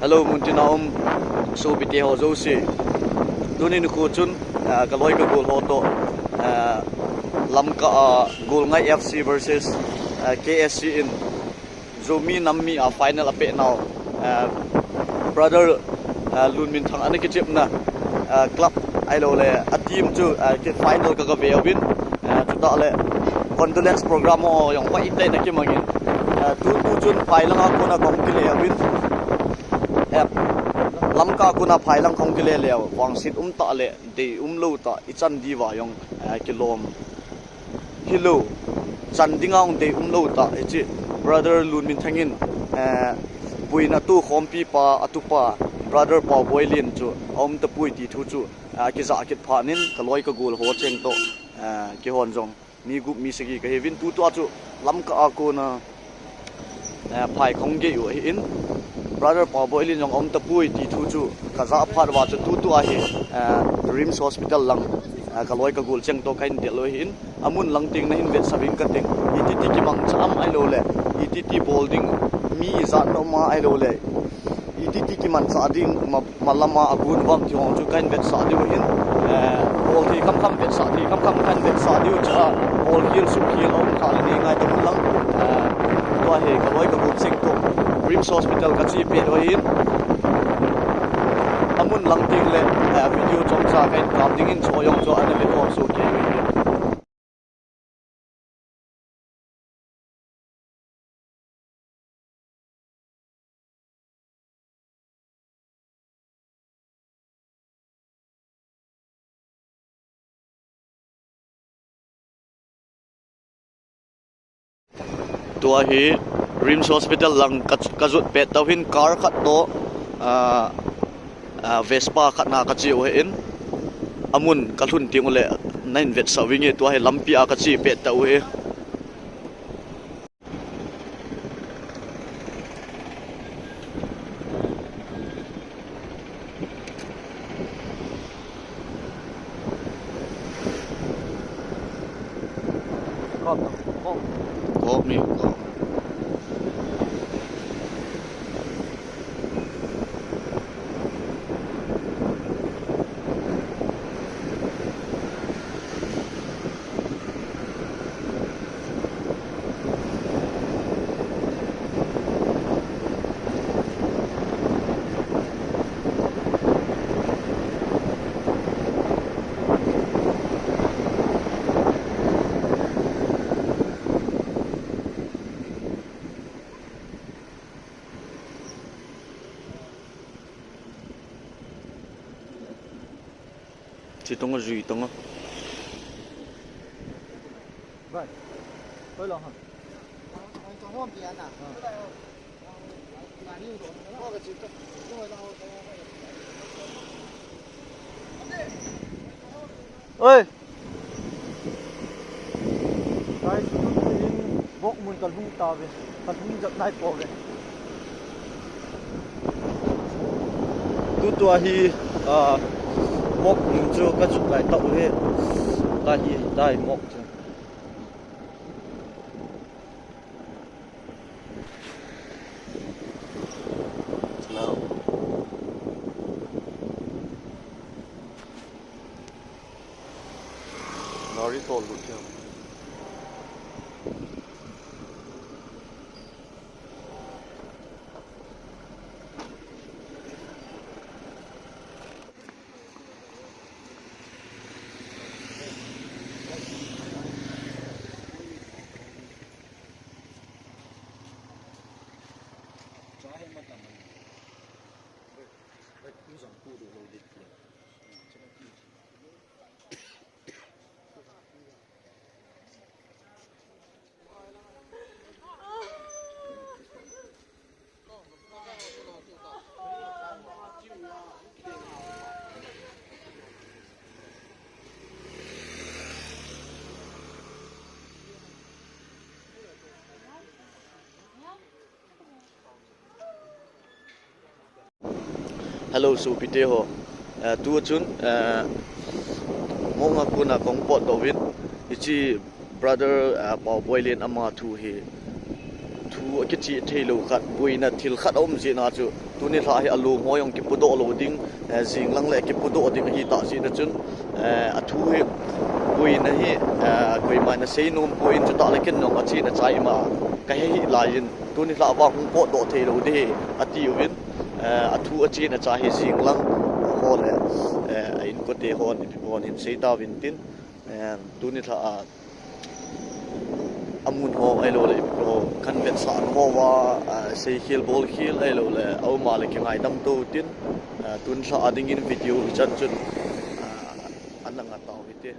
hello muntina so bite ho zo si tuni nikho chun kaloi ka goal ho to lamka goal ngai FC versus KSC in zomi nammi a final ape now brother Lunminthang ani ke chip na club ai lo le a team chu ke final ka ve win chu da le condolence program o yong wai te na ke mangin tu chun phailang a kona kong ki le win lamka kuna phailang khong ki le le wangsit ta le de lo ta ichan di wa yong kilom hilo chan dingaung de lo ta chi brother Lunminthang in puina tu khompi pa atupa brother Paoboilen chu ta pui ti thu chu ki za kit phanin kaloi ka gol ho cheng to ki hon jong ni gup mi segi ka hevin tu chu lamka ko na phai khong ge yu in brother Paoboilen jong ta pui ti thu chu ka za phat wa chu tu a hi rims hospital lang kaloi ka gol cheng to kain de lo hin amun lang ting na in vet saving ka ting iti ki mang cham ai lo le iti bolding mi za no ma ai lo le iti ki man sa ding malama agun wang ti hong chu kain vet sa diu hin bol thi kam vet sa thi kam kan vet sa diu cha bol hil su hil om kha le ni ngai to lang to he kaloi ka gol cheng to rims hospital ka chi pe lo hin amun lang ting le video chom sa kain kam ding in choyong cho an le ko so ke tua hi rims hospital lang kazut pet tawhin car khat to Vespa khat na kachi o in amun kalhun ting ole nain vet sawinge tua he lampi a kachi pet ta we có mi có chỉ tung cái gì tung á vậy tôi lo hả ơi cái bốc muốn cần hung tao về cần hung giật lại bỏ về tu tua hi mok ning chu ka chut lai tau he ta hi dai mok chu now nori tol lu chu hello su pite ho tu chun monga kuna kong pot dovin ichi brother Paoboilen ama thu hi thu ki chi theilu khat buina thil khat om ji na chu tuni tha hi alu moyong ki pudo lo ding jing lang le ki pudo ding hi ta ji na chun athu hi buina hi koi ma na sei nom point chu ta le ken nong achi na chai ma ka hi lain tuni tha wa hung po do theilu de ati win athu achi na cha hi jing lang ho le in ko te hon in sei ta win tin tuni tha amun ho ai lo le ho kan vet sa ho wa sei khil bol khil ai lo le au ma le ki ngai dam tu tin tun sa ading in video chan chun anang ataw ite